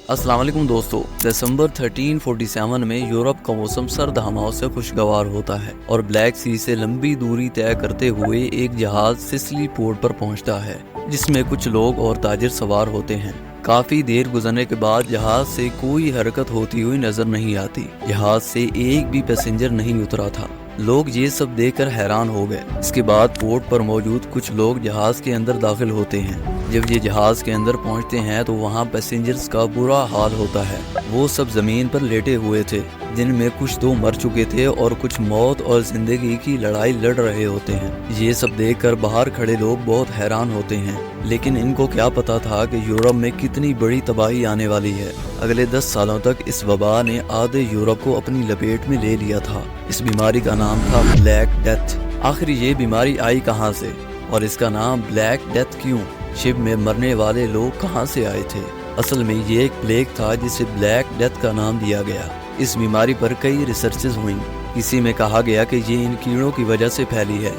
अस्सलाम वालेकुम दोस्तों। दिसंबर 1347 में यूरोप का मौसम सर्द हवाओं से खुशगवार होता है और ब्लैक सी से लंबी दूरी तय करते हुए एक जहाज सिसिली पोर्ट पर पहुंचता है, जिसमें कुछ लोग और ताजिर सवार होते हैं। काफी देर गुजरने के बाद जहाज से कोई हरकत होती हुई नजर नहीं आती। जहाज से एक भी पैसेंजर नहीं उतरा था। लोग ये सब देखकर हैरान हो गए। इसके बाद पोर्ट पर मौजूद कुछ लोग जहाज के अंदर दाखिल होते हैं। जब ये जहाज के अंदर पहुंचते हैं तो वहाँ पैसेंजर्स का बुरा हाल होता है। वो सब जमीन पर लेटे हुए थे, जिनमें कुछ तो मर चुके थे और कुछ मौत और जिंदगी की लड़ाई लड़ रहे होते हैं। ये सब देखकर बाहर खड़े लोग बहुत हैरान होते हैं, लेकिन इनको क्या पता था कि यूरोप में कितनी बड़ी तबाही आने वाली है। अगले 10 सालों तक इस वबा ने आधे यूरोप को अपनी लपेट में ले लिया था। इस बीमारी का नाम था ब्लैक डेथ। आखिर ये बीमारी आई कहाँ से और इसका नाम ब्लैक डेथ क्यों? शिप में मरने वाले लोग कहाँ से आए थे? असल में ये एक प्लेग था जिसे ब्लैक डेथ का नाम दिया गया। इस बीमारी पर कई रिसर्चेस हुई। किसी में कहा गया कि ये इन कीड़ों की वजह से फैली है,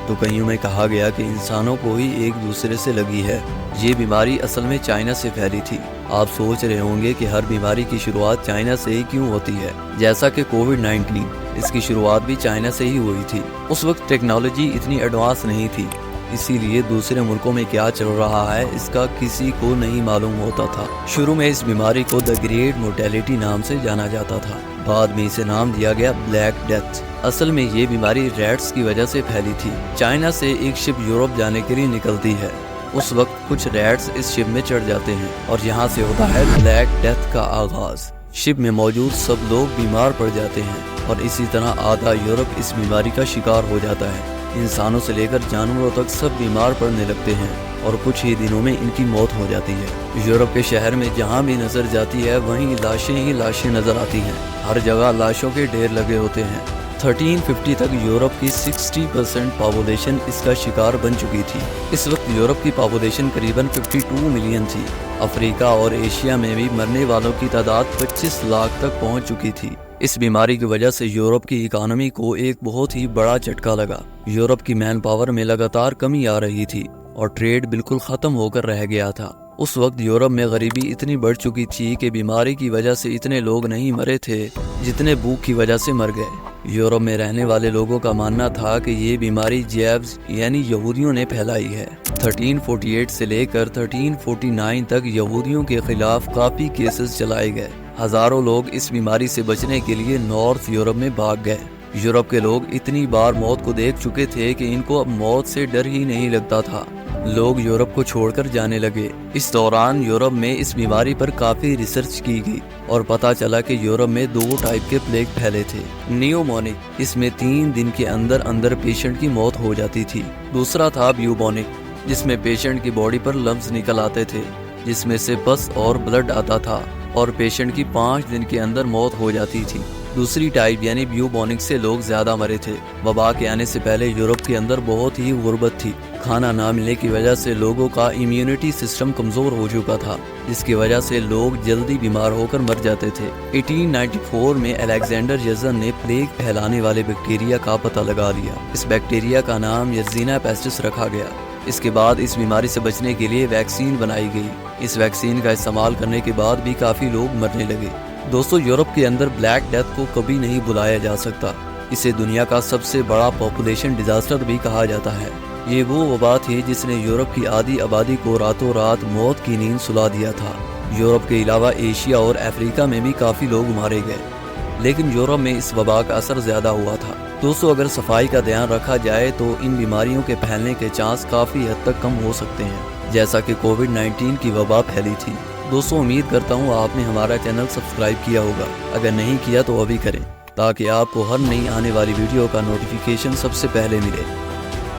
तो कईयों में कहा गया कि इंसानों को ही एक दूसरे से लगी है। ये बीमारी असल में चाइना से फैली थी। आप सोच रहे होंगे कि हर बीमारी की शुरुआत चाइना से ही क्यों होती है, जैसा कि कोविड-19, इसकी शुरुआत भी चाइना से ही हुई थी। उस वक्त टेक्नोलॉजी इतनी एडवांस नहीं थी, इसीलिए दूसरे मुल्कों में क्या चल रहा है इसका किसी को नहीं मालूम होता था। शुरू में इस बीमारी को द ग्रेट मोर्टेलिटी नाम से जाना जाता था, बाद में इसे नाम दिया गया ब्लैक डेथ। असल में ये बीमारी रैट्स की वजह से फैली थी। चाइना से एक शिप यूरोप जाने के लिए निकलती है। उस वक्त कुछ रैट्स इस शिप में चढ़ जाते हैं और यहाँ से होता है ब्लैक डेथ का आगाज। शिप में मौजूद सब लोग बीमार पड़ जाते हैं और इसी तरह आधा यूरोप इस बीमारी का शिकार हो जाता है। इंसानों से लेकर जानवरों तक सब बीमार पड़ने लगते हैं और कुछ ही दिनों में इनकी मौत हो जाती है। यूरोप के शहर में जहाँ भी नजर जाती है वहीं लाशें ही लाशें नजर आती हैं। हर जगह लाशों के ढेर लगे होते हैं। 1350 तक यूरोप की 60% पॉपुलेशन इसका शिकार बन चुकी थी। इस वक्त यूरोप की पॉपुलेशन करीबन 52 मिलियन थी। अफ्रीका और एशिया में भी मरने वालों की तादाद 25 लाख तक पहुंच चुकी थी। इस बीमारी की वजह से यूरोप की इकोनॉमी को एक बहुत ही बड़ा झटका लगा। यूरोप की मैन पावर में लगातार कमी आ रही थी और ट्रेड बिल्कुल खत्म होकर रह गया था। उस वक्त यूरोप में गरीबी इतनी बढ़ चुकी थी कि बीमारी की वजह से इतने लोग नहीं मरे थे जितने भूख की वजह से मर गए। यूरोप में रहने वाले लोगों का मानना था कि ये बीमारी जैव्स यानी यहूदियों ने फैलाई है। 1348 से लेकर 1349 तक यहूदियों के खिलाफ काफी केसेस चलाए गए। हजारों लोग इस बीमारी से बचने के लिए नॉर्थ यूरोप में भाग गए। यूरोप के लोग इतनी बार मौत को देख चुके थे कि इनको अब मौत से डर ही नहीं लगता था। लोग यूरोप को छोड़कर जाने लगे। इस दौरान यूरोप में इस बीमारी पर काफी रिसर्च की गई और पता चला कि यूरोप में 2 टाइप के प्लेग फैले थे। नियोमोनिक, इसमें 3 दिन के अंदर अंदर पेशेंट की मौत हो जाती थी। दूसरा था ब्यूबोनिक, जिसमें पेशेंट की बॉडी पर लम्स निकल आते थे, जिसमें से पस और ब्लड आता था और पेशेंट की 5 दिन के अंदर मौत हो जाती थी। दूसरी टाइप यानी ब्यूबोनिक से लोग ज्यादा मरे थे। वबा के आने से पहले यूरोप के अंदर बहुत ही गुर्बत थी। खाना ना मिलने की वजह से लोगों का इम्यूनिटी सिस्टम कमजोर हो चुका था, जिसकी वजह से लोग जल्दी बीमार होकर मर जाते थे। 1894 में अलेक्जेंडर यजन ने प्लेग फैलाने वाले बैक्टीरिया का पता लगा लिया। इस बैक्टीरिया का नाम यर्जिना पेस्टिस रखा गया। इसके बाद इस बीमारी से बचने के लिए वैक्सीन बनाई गई। इस वैक्सीन का इस्तेमाल करने के बाद भी काफी लोग मरने लगे। दोस्तों, यूरोप के अंदर ब्लैक डेथ को कभी नहीं भुलाया जा सकता। इसे दुनिया का सबसे बड़ा पॉपुलेशन डिजास्टर भी कहा जाता है। ये वो वबा थी जिसने यूरोप की आधी आबादी को रातों रात मौत की नींद सुला दिया था। यूरोप के अलावा एशिया और अफ्रीका में भी काफी लोग मारे गए, लेकिन यूरोप में इस वबा का असर ज्यादा हुआ था। दोस्तों, अगर सफाई का ध्यान रखा जाए तो इन बीमारियों के फैलने के चांस काफी हद तक कम हो सकते हैं, जैसा कि कोविड-19 की वबा फैली थी। दोस्तों, उम्मीद करता हूँ आपने हमारा चैनल सब्सक्राइब किया होगा। अगर नहीं किया तो अभी करें, ताकि आपको हर नई आने वाली वीडियो का नोटिफिकेशन सबसे पहले मिले।